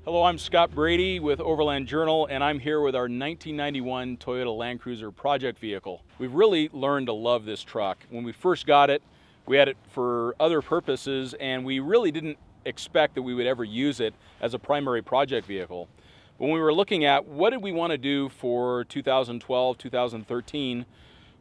Hello, I'm Scott Brady with Overland Journal, and I'm here with our 1991 Toyota Land Cruiser project vehicle. We've really learned to love this truck. When we first got it, we had it for other purposes, and we really didn't expect that we would ever use it as a primary project vehicle. When we were looking at what did we want to do for 2012, 2013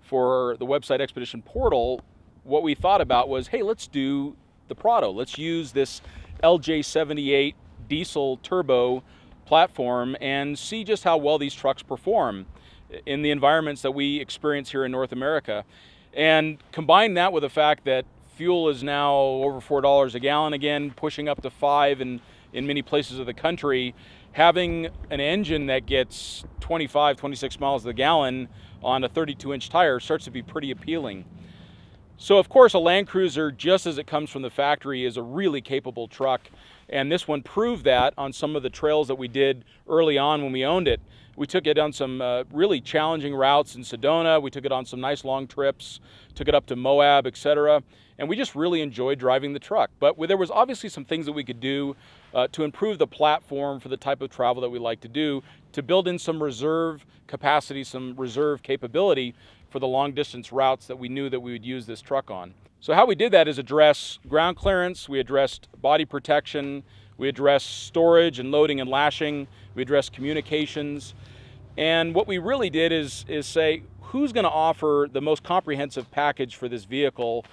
for the website Expedition Portal, what we thought about was, hey, let's do the Prado. Let's use this LJ78 diesel turbo platform and see just how well these trucks perform in the environments that we experience here in North America. And combine that with the fact that fuel is now over $4 a gallon again, pushing up to $5 in many places of the country. Having an engine that gets 25, 26 miles a gallon on a 32-inch tire starts to be pretty appealing. So of course a Land Cruiser, just as it comes from the factory, is a really capable truck, and this one proved that on some of the trails that we did early on when we owned it. We took it on some really challenging routes in Sedona, we took it on some nice long trips, took it up to Moab, etc., and we just really enjoyed driving the truck. But there was obviously some things that we could do to improve the platform for the type of travel that we like to do, to build in some reserve capacity, some reserve capability for the long distance routes that we knew that we would use this truck on. So how we did that is address ground clearance, we addressed body protection, we addressed storage and loading and lashing, we addressed communications, and what we really did is say, who's going to offer the most comprehensive package for this vehicle,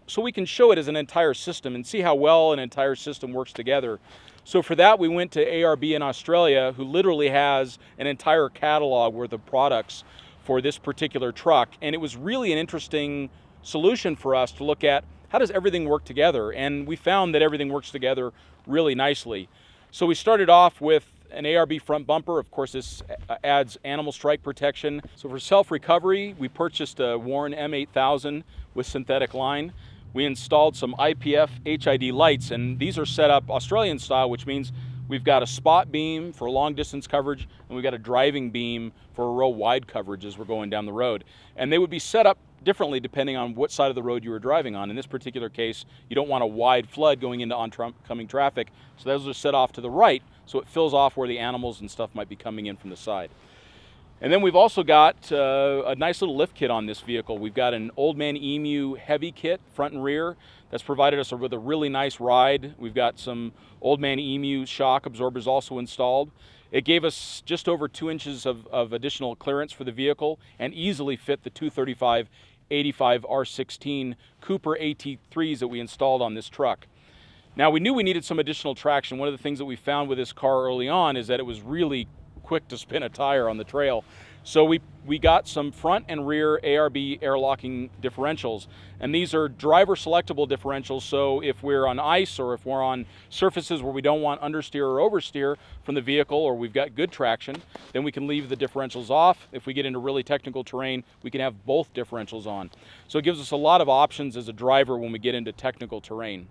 so we can show it as an entire system and see how well an entire system works together. So for that, we went to ARB in Australia, who literally has an entire catalog worth of products for this particular truck, and it was really an interesting solution for us to look at how does everything work together, and we found that everything works together really nicely. So we started off with an Arb front bumper. Of course, this adds animal strike protection. So for self-recovery, we purchased a Warren M8000 with synthetic line. We installed some Ipf Hid Lights, and these are set up Australian style, which means we've got a spot beam for long distance coverage, and we've got a driving beam for a real wide coverage as we're going down the road. And they would be set up differently depending on what side of the road you were driving on. In this particular case, you don't want a wide flood going into oncoming traffic, so those are set off to the right, so it fills off where the animals and stuff might be coming in from the side. And then we've also got a nice little lift kit on this vehicle. We've got an Old Man Emu heavy kit, front and rear, that's provided us with a really nice ride. We've got some Old Man Emu shock absorbers also installed. It gave us just over 2 inches of additional clearance for the vehicle and easily fit the 235/85 R16 Cooper AT3s that we installed on this truck. Now, we knew we needed some additional traction. One of the things that we found with this car early on is that it was really quick to spin a tire on the trail. So we got some front and rear ARB air locking differentials, and these are driver selectable differentials, so if we're on ice or if we're on surfaces where we don't want understeer or oversteer from the vehicle, or we've got good traction, then we can leave the differentials off. If we get into really technical terrain, we can have both differentials on. So it gives us a lot of options as a driver when we get into technical terrain.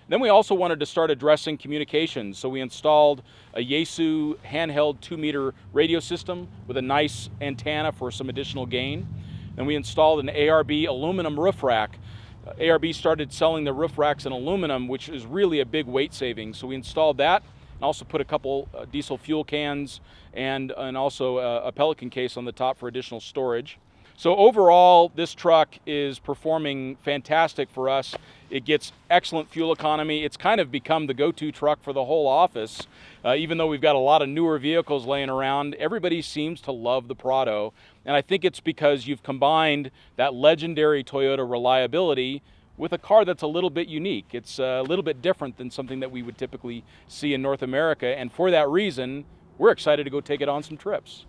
Then we also wanted to start addressing communications, so we installed a Yaesu handheld 2-meter radio system with a nice antenna for some additional gain. And we installed an ARB aluminum roof rack. ARB started selling the roof racks in aluminum, which is really a big weight saving. So we installed that and also put a couple diesel fuel cans and also a Pelican case on the top for additional storage. So overall, this truck is performing fantastic for us. It gets excellent fuel economy. It's kind of become the go-to truck for the whole office. Even though we've got a lot of newer vehicles laying around, everybody seems to love the Prado. And I think it's because you've combined that legendary Toyota reliability with a car that's a little bit unique. It's a little bit different than something that we would typically see in North America. And for that reason, we're excited to go take it on some trips.